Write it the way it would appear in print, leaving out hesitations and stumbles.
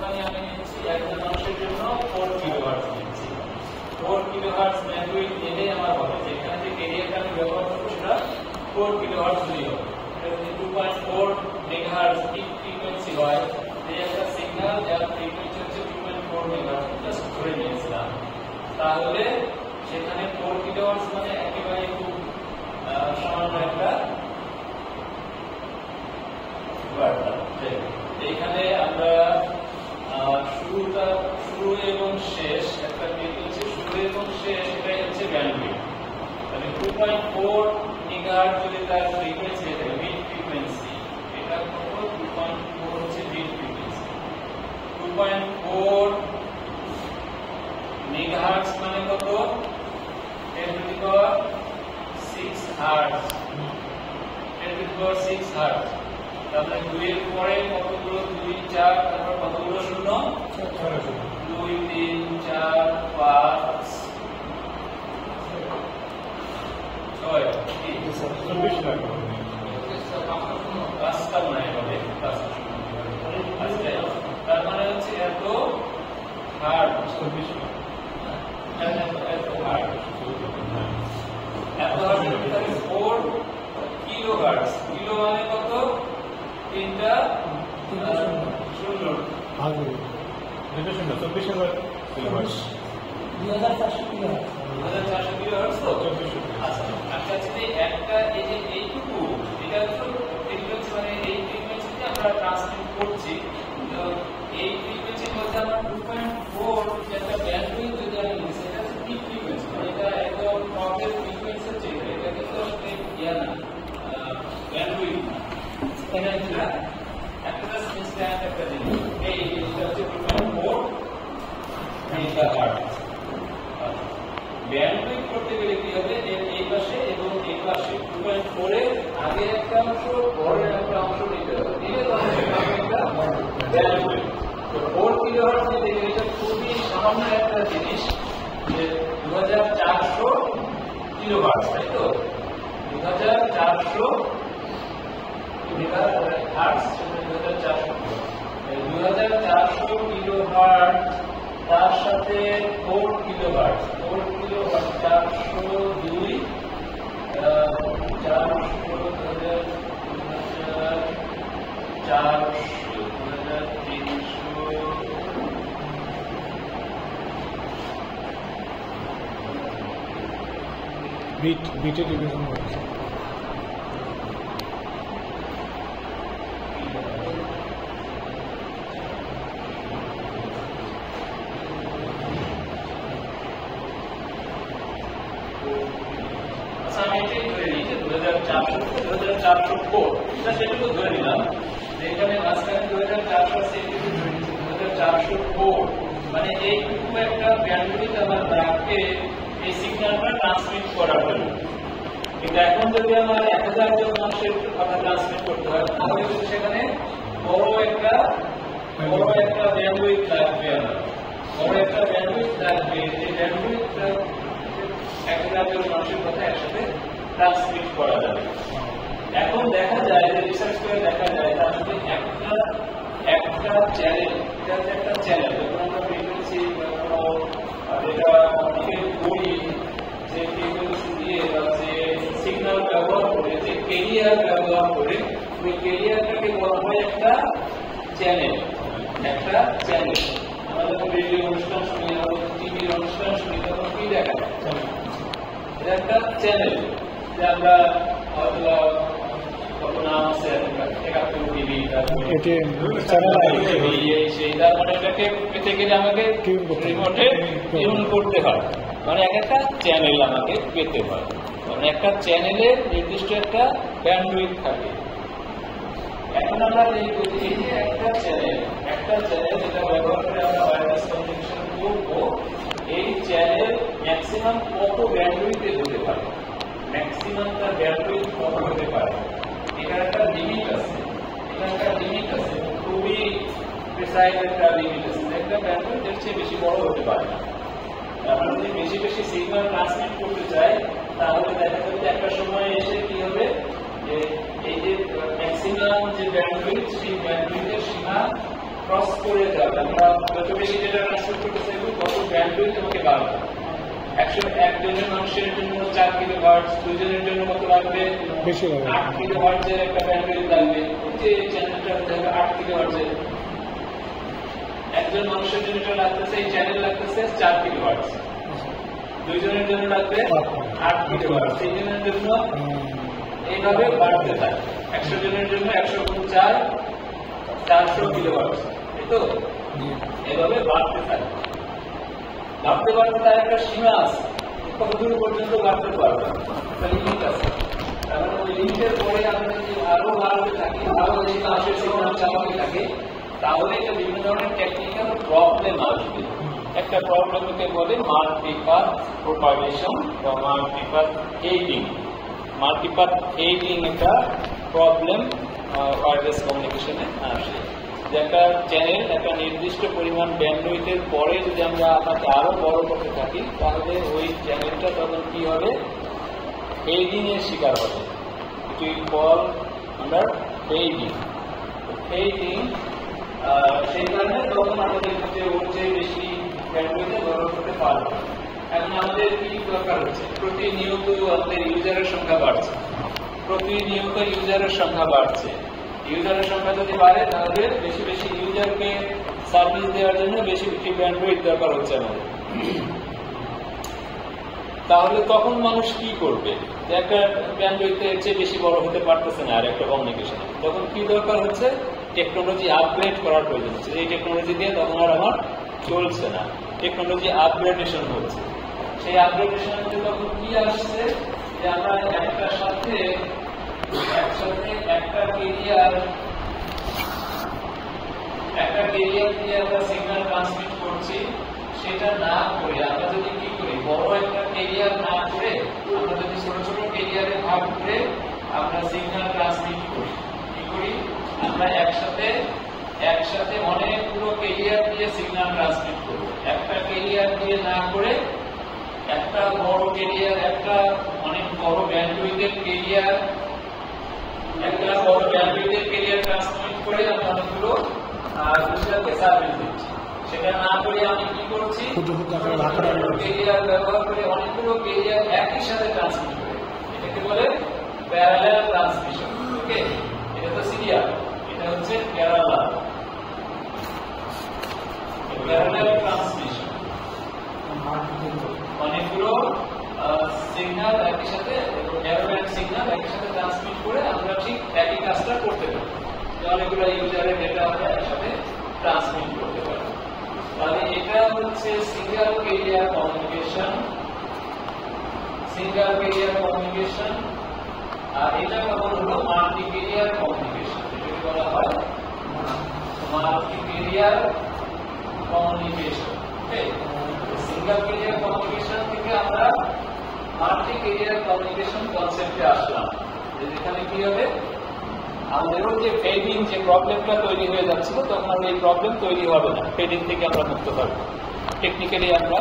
মানে আমি নিচ্ছি একজন মানুষের জন্য 4 কিলোহার্টজ নিচ্ছি। 4 কিলোহার্টজ ব্যান্ডউইথ নিলে আমার হবে যেখানে যে ক্যারিয়ারটা আমি ব্যবহার করব সেটা 4 কিলোহার্টজ নিয়ে হবে। এটা যদি 2.4 মেগাহার্টজ পিক ফ্রিকোয়েন্সি হয়, এই একটা সিগন্যাল যার ফ্রিকোয়েন্সি হচ্ছে 2.4 মেগাহার্টজ জাস্ট ধরে নিয়েছিলাম, তাহলে সেখানে 4 কিলোহার্টজ মানে একেবারে খুব সামান্য একটা বার্তা। এখানে আমরা শুরু এবং শেষ একটা ফ্রিকোয়েন্সি, শুরু এবং শেষ এটাই হচ্ছে ব্যান্ডউইথ। তাহলে 2.4 মেগাহার্টজ যদি তার ফ্রিকোয়েন্সি থাকে মিড ফ্রিকোয়েন্সি, এটা কত 2.4 হচ্ছে মিড ফ্রিকোয়েন্সি। 2.4 মেগাহার্টজ মানে কত 10 to the power 6 hertz, 10 to the power 6 hertz. তাহলে 2 এর পরে কতগুলো 2 4 তারপর কতগুলো শূন্য 2 3 4 5 6 24 রাস্তা মনে হবে তার মানে হচ্ছে এত হার্ড 24 এত হার্ড 4 কিলোহার্টজ। কিলো মানে কত তিনটা শূন্য আগে দুটো শূন্য 24,000 কিলোহার্টজ 2400 কিলোহার্টজ 2400 কিলোহার্টজ তো 2400। আচ্ছা আচ্ছা যদি একটা এই যে এইটুকু এটা তো ফ্রিকোয়েন্সি মানে এই ফ্রিকোয়েন্সিতে আমরা ট্রান্সমিট করছি, তো এই ফ্রিকোয়েন্সির মধ্যে আমরা 2.4 যেটা ব্যান্ডউইথ যদি আমি নিই সেটা হচ্ছে পিক ফ্রিকোয়েন্সি, মানে এটা একদম টপের ফ্রিকোয়েন্সি হচ্ছে এটা কিন্তু আসলে ইয়া না ব্যান্ডউইথ না। এখানে একটা ইনস্ট্যান্ট একটা জিনিস এই জিনিসটা হচ্ছে 2.4 মেগাহার্টজ। ব্যান্ডউইথ করতে গেলে কি হবে এই পাশে এবং এই পাশে 2.4 এর আগে একটা অংশ পরের একটা অংশ নিতে হবে, দিলে তখন একটা ব্যান্ডউইথ। তো 4 কিলোহার্টজ নিতে গেলে এটা খুবই সামান্য একটা জিনিস যে 2400 কিলোহার্টজ, তাই তো 2400 মেগাহার্টজ 2400 কিলোহার্টজ তার সাথে 4 কিলোহার্টজ 402 বিটে ডিভিশন হচ্ছে সেটুকু ধরে নিলাম, এখানে মাঝখানে 2400 সেন্টিমিটার ধরে নিচ্ছি 2404, মানে এইটুকু একটা ব্যান্ডউইথ আমার রাখে এই সিগন্যালটা ট্রান্সমিট করার জন্য। কিন্তু এখন যদি আমার 1000 জন মানুষের কথা ট্রান্সমিট করতে হয় তাহলে কিন্তু সেখানে বড় একটা ব্যান্ডউইথ লাগবে, আমার বড় একটা ব্যান্ডউইথ লাগবে। এই ব্যান্ডউইথ 1000 জন মানুষের কথা একসাথে ট্রান্সমিট করা যাবে। এখন দেখা যায় যে রিসার্চ করে দেখা যায় তার সাথে একটা চ্যানেল, এটা একটা চ্যানেল যখন আমরা ফ্রিকোয়েন্সি যেটা অনেকে বলি যে ফ্রিকোয়েন্সি দিয়ে বা যে সিগন্যাল ব্যবহার করে যে ক্যারিয়ার ব্যবহার করে ওই ক্যারিয়ারটাকে বলা হয় একটা চ্যানেল। একটা চ্যানেল আমরা যখন রেডিও অনুষ্ঠান শুনি, আমাদের টিভির অনুষ্ঠান শুনি তখন কি দেখা যায় এটা একটা চ্যানেল যে আমরা হয়তো কত নাম আছে 71 টিভি তার মানে এটাকে পেতে গেলে আমাকে রিমোটে টিউন করতে হয়, মানে একটা চ্যানেল আমাকে পেতে হয়, মানে একটা চ্যানেলের নির্দিষ্ট একটা ব্যান্ডউইথ থাকে। এখন আমরা এই যে একটা চ্যানেল যেটা ব্যবহার করে আমরা ওয়্যারলেস কমিউনিকেশন করবো, এই চ্যানেল ম্যাক্সিমাম কত ব্যান্ডউইথে হতে পারে, ম্যাক্সিমাম তার ব্যান্ডউইথ কত হতে পারে, এটার একটা লিমিট আছে, খুবই প্রিসাইজ একটা লিমিট আছে। একটা ব্যান্ডউইথ এর চেয়ে বেশি বড় হতে পারে না। আমরা যদি বেশি বেশি সিগন্যাল ট্রান্সমিট করতে চাই তাহলে দেখা যাবে যে একটা সময় এসে কি হবে যে এই যে ম্যাক্সিমাম যে ব্যান্ডউইথ সেই ব্যান্ডউইথের সীমা ক্রস করে যাবে। আমরা যত বেশি ডেটা ট্রান্সফার করতে চাইবো তত ব্যান্ডউইথ আমাকে বাড়বে। একজনের মানুষের জন্য 4 কিলোহার্টজ, দুজনের জন্য কত লাগবে? বেশি লাগবে। 8 কিলোহার্টজের একটা ব্যান্ডউইথ লাগবে। যে চ্যানেলটা লাগবে 8 কিলোহার্টজের। একজন মানুষের জন্য এটা লাগতেছে, এই চ্যানেল লাগতেছে 4 কিলোহার্টজ। দুইজনের জন্য লাগবে 8 কিলোহার্টজ। তিনজনের জন্য এইভাবে বাড়তে থাকে। 100 জনের জন্য 100 গুণ 4 400 কিলোহার্টজ, তাই তো? এভাবে বাড়তে থাকে। বাড়তে বাড়তে তার একটা সীমা আছে, কতদূর পর্যন্ত বাড়তে পারবে, একটা লিমিট আছে। তার মানে ওই লিমিটের পরে আমরা যদি আরো বাড়তে থাকি, আরো যদি মানুষের সিগন্যাল চালাতে থাকে, তাহলে এটা বিভিন্ন ধরনের টেকনিক্যাল প্রবলেম আসবে। একটা প্রবলেমকে বলে মাল্টিপাথ প্রপাগেশন বা মাল্টিপাথ হেডিং। মাল্টিপাথ হেডিং একটা প্রবলেম ওয়্যারলেস কমিউনিকেশনে আসে। যে একটা চ্যানেল একটা নির্দিষ্ট পরিমাণ ব্যান্ডউইথের পরে যদি আমরা আপনাকে আরো বড় করতে থাকি, তাহলে ওই চ্যানেলটা তখন কি হবে? হেডিং এর শিকার হবে। It will fall under heading. Heading সেই কারণে তখন আমাদের কাছে ওর চেয়ে বেশি ব্যান্ডউইথে ব্যবহার করতে পারবো। এখন আমাদের কি দরকার হচ্ছে? প্রতিনিয়ত আমাদের ইউজারের সংখ্যা বাড়ছে, প্রতিনিয়ত ইউজারের সংখ্যা বাড়ছে। ইউজারের সংখ্যা যদি বাড়ে তাহলে বেশি বেশি ইউজারকে সার্ভিস দেওয়ার জন্য বেশি বেশি ব্যান্ডউইথ দরকার হচ্ছে আমাদের। তাহলে তখন মানুষ কি করবে? একটা ব্যান্ডউইথের চেয়ে বেশি বড় হতে পারতেছে না আর একটা কমিউনিকেশন, তখন কি দরকার হচ্ছে? টেকনোলজি আপগ্রেড করার প্রয়োজন হচ্ছে। এই টেকনোলজি দিয়ে তখন আর আমার চলছে না, টেকনোলজি আপগ্রেডেশন হচ্ছে। সেই আপগ্রেডেশনের মধ্যে তখন কি আসছে? যে আমরা একটার সাথে একসাথে একটা ক্যারিয়ার দিয়ে আমরা সিগন্যাল ট্রান্সমিট করছি। সেটা না করে আমরা যদি কি করি, বড় একটা ক্যারিয়ার না করে আমরা যদি ছোট ছোট ক্যারিয়ারে ভাগ করে আমরা সিগন্যাল ট্রান্সমিট করি, কি করি? আমরা একসাথে অনেকগুলো ক্যারিয়ার দিয়ে সিগন্যাল ট্রান্সমিট করব। একটা ক্যারিয়ার দিয়ে না করে একটা বড় ক্যারিয়ার, একটা অনেক বড় ব্যান্ডউইথের ক্যারিয়ার, একটা বড় ব্যান্ডউইথের ক্যারিয়ার ট্রান্সমিট করে আমরা অনেকগুলো ইউজারকে সার্ভিস দিচ্ছি। সেটা না করে আমি কি করছি? ক্যারিয়ার ব্যবহার করে অনেকগুলো ক্যারিয়ার একই সাথে ট্রান্সমিট করে, এটাকে বলে প্যারালাল ট্রান্সমিশন। ওকে, এটা তো সিরিয়াল, এটা হচ্ছে প্যারালাল ট্রান্সমিশন। অনেকগুলো সিগন্যাল একই সাথে, অ্যারোব্যান্ড সিগন্যাল একই সাথে ট্রান্সমিট করে আমরা ঠিক একই কাজটা করতে পারি। অনেকগুলো ইউজারের ডেটা আমরা একসাথে ট্রান্সমিট করতে পারি। তাহলে এটা হচ্ছে single carrier communication, single carrier communication. আর এটা কেমন হলো? Multi carrier communication. এটাকে বলা হয় multi carrier communication. Okay, single carrier communication থেকে আমরা মাল্টি ক্যারিয়ার কমিউনিকেশন কনসেপ্টে আসলাম। যেখানে কি হবে? আমাদেরও যে ফেডিং যে প্রবলেমটা তৈরি হয়ে যাচ্ছিল, তখন আর এই প্রবলেম তৈরি হবে না। ফেডিং থেকে আমরা মুক্ত থাকবো। টেকনিক্যালি আমরা